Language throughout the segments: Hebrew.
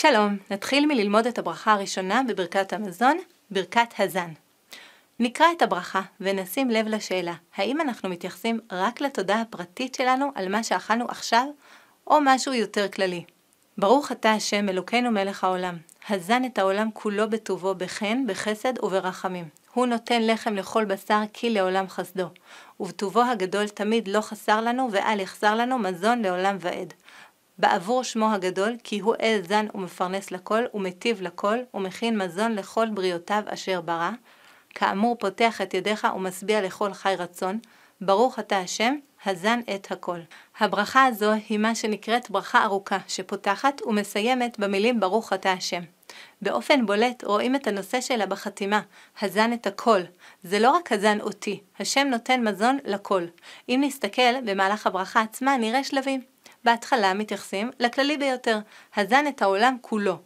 שלום, נתחיל מללמוד את הברכה הראשונה בברכת המזון, ברכת הזן. נקרא את הברכה ונשים לב לשאלה, האם אנחנו מתייחסים רק לתודה הפרטית שלנו על מה שאכלנו עכשיו, או משהו יותר כללי? ברוך אתה השם אלוקינו מלך העולם, הזן את העולם כולו בטובו בחן, בחסד וברחמים. הוא נותן לחם לכל בשר כי לעולם חסדו, ובטובו הגדול תמיד לא חסר לנו ואל יחסר לנו מזון לעולם ועד. בעבור שמו הגדול, כי הוא אל זן ומפרנס לכל, ומטיב לכל, ומכין מזון לכל בריאותיו אשר ברא. כאמור פותח את ידיך ומשביע לכל חי רצון. ברוך אתה השם, הזן את הכל. הברכה הזו היא מה שנקראת ברכה ארוכה, שפותחת ומסיימת במילים ברוך אתה השם. באופן בולט רואים את הנושא שלה בחתימה, הזן את הכל. זה לא רק הזן אותי, השם נותן מזון לכל. אם נסתכל במהלך הברכה עצמה נראה שלבים. בהתחלה מתייחסים לכללי ביותר, הזן את העולם כולו.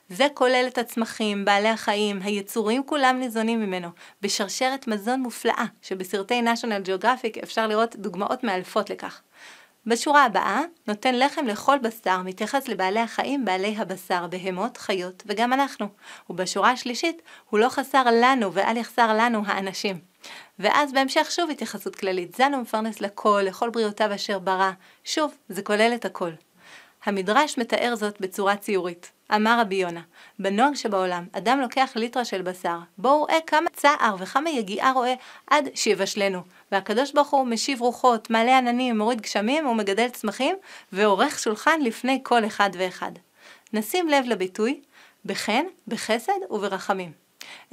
זה כולל את הצמחים, בעלי החיים, היצורים כולם ניזונים ממנו, בשרשרת מזון מופלאה, שבסרטי National Geographic אפשר לראות דוגמאות מאלפות לכך. בשורה הבאה, נותן לחם לכל בשר, מתייחס לבעלי החיים, בעלי הבשר, בהמות, חיות וגם אנחנו. ובשורה השלישית, הוא לא חסר לנו ואל יחסר לנו האנשים. ואז בהמשך שוב התייחסות כללית, זן ומפרנס לכל בריאותיו אשר ברא. שוב, זה כולל את הכל. המדרש מתאר זאת בצורה ציורית. אמר רבי יונה, בנוהג שבעולם, אדם לוקח ליטרה של בשר, בו הוא רואה כמה צער וכמה יגיעה רואה עד שיבשלנו. והקדוש ברוך הוא משיב רוחות, מעלה עננים, מוריד גשמים ומגדל צמחים, ועורך שולחן לפני כל אחד ואחד. נשים לב לביטוי, בחן, בחסד וברחמים.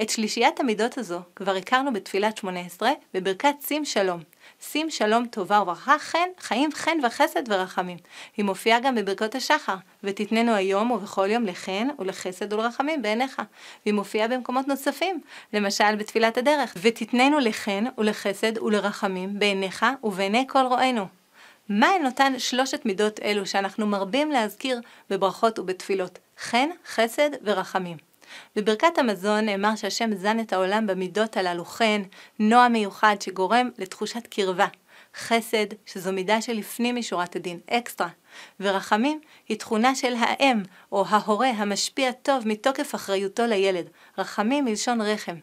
את שלישיית המידות הזו כבר הכרנו בתפילת 18 בברכת שים שלום. שים שלום טובה וברכה חיים חן וחסד ורחמים. היא מופיעה גם בברכות השחר, ותתננו היום ובכל יום לחן ולחסד ולרחמים בעיניך. והיא מופיעה במקומות נוספים, למשל בתפילת הדרך, ותתננו לחן ולחסד ולרחמים בעיניך ובעיני כל רואינו. מה הן אותן שלושת מידות אלו שאנחנו מרבים להזכיר בברכות ובתפילות? חן, חסד ורחמים. בברכת המזון נאמר שהשם זן את העולם במידות הללו, חן, נועם מיוחד שגורם לתחושת קרבה, חסד שזו מידה שלפנים משורת הדין, אקסטרה, ורחמים היא תכונה של האם או ההורה המשפיע טוב מתוקף אחריותו לילד, רחמים מלשון רחם.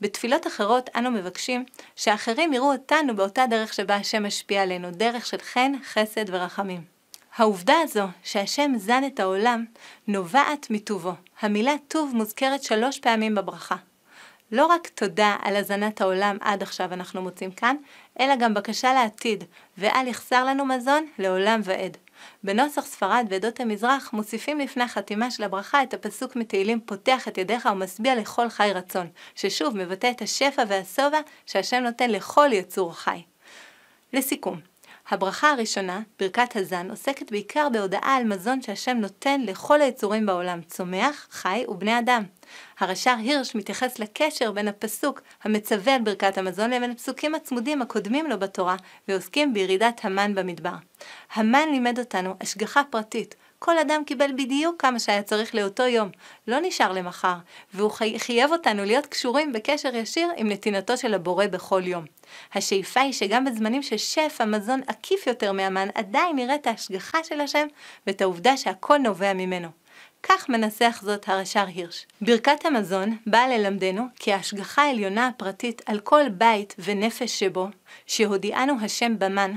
בתפילות אחרות אנו מבקשים שאחרים יראו אותנו באותה דרך שבה השם משפיע עלינו, דרך של חן, חסד ורחמים. העובדה הזו שהשם זן את העולם נובעת מטובו. המילה טוב מוזכרת 3 פעמים בברכה. לא רק תודה על הזנת העולם עד עכשיו אנחנו מוצאים כאן, אלא גם בקשה לעתיד, ואל יחסר לנו מזון לעולם ועד. בנוסח ספרד ועדות המזרח מוסיפים לפני החתימה של הברכה את הפסוק מתהילים פותח את ידיך ומשביע לכל חי רצון, ששוב מבטא את השפע והשובע שהשם נותן לכל יצור חי. לסיכום, הברכה הראשונה, ברכת הזן, עוסקת בעיקר בהודעה על מזון שהשם נותן לכל היצורים בעולם, צומח, חי ובני אדם. הרש"ר הירש מתייחס לקשר בין הפסוק המצווה על ברכת המזון לבין הפסוקים הצמודים הקודמים לו בתורה, ועוסקים בירידת המן במדבר. המן לימד אותנו השגחה פרטית. כל אדם קיבל בדיוק כמה שהיה צריך לאותו יום, לא נשאר למחר, והוא חייב אותנו להיות קשורים בקשר ישיר עם נתינתו של הבורא בכל יום. השאיפה היא שגם בזמנים ששפע מזון עקיף יותר מהמן, עדיין נראה את ההשגחה של השם ואת העובדה שהכל נובע ממנו. כך מנסח זאת הרש"ר הירש. ברכת המזון באה ללמדנו כי ההשגחה העליונה הפרטית על כל בית ונפש שבו, שהודיענו השם במן,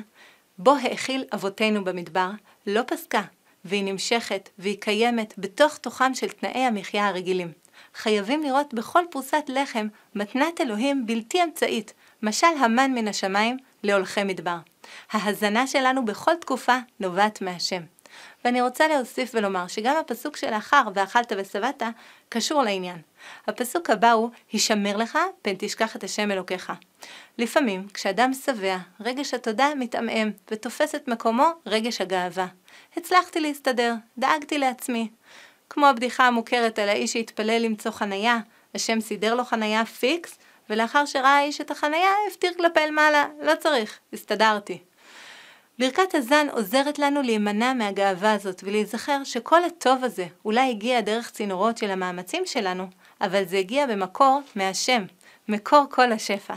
בו האכיל אבותינו במדבר, לא פסקה. והיא נמשכת והיא קיימת בתוך תוכם של תנאי המחיה הרגילים. חייבים לראות בכל פרוסת לחם מתנת אלוהים בלתי אמצעית, משל המן מן השמיים להולכי מדבר. ההזנה שלנו בכל תקופה נובעת מהשם. ואני רוצה להוסיף ולומר שגם הפסוק שלאחר ואכלת ושבעת קשור לעניין. הפסוק הבא הוא הישמר לך פן תשכח את השם אלוקיך. לפעמים כשאדם שבע רגש התודה מתעמם ותופס את מקומו רגש הגאווה. הצלחתי להסתדר, דאגתי לעצמי. כמו הבדיחה המוכרת על האיש שהתפלל למצוא חנייה, השם סידר לו חנייה פיקס, ולאחר שראה האיש את החנייה הפתיר כלפי מעלה, לא צריך, הסתדרתי. ברכת הזן עוזרת לנו להימנע מהגאווה הזאת ולהיזכר שכל הטוב הזה אולי הגיע דרך צינורות של המאמצים שלנו, אבל זה הגיע במקור מהשם, מקור כל השפע.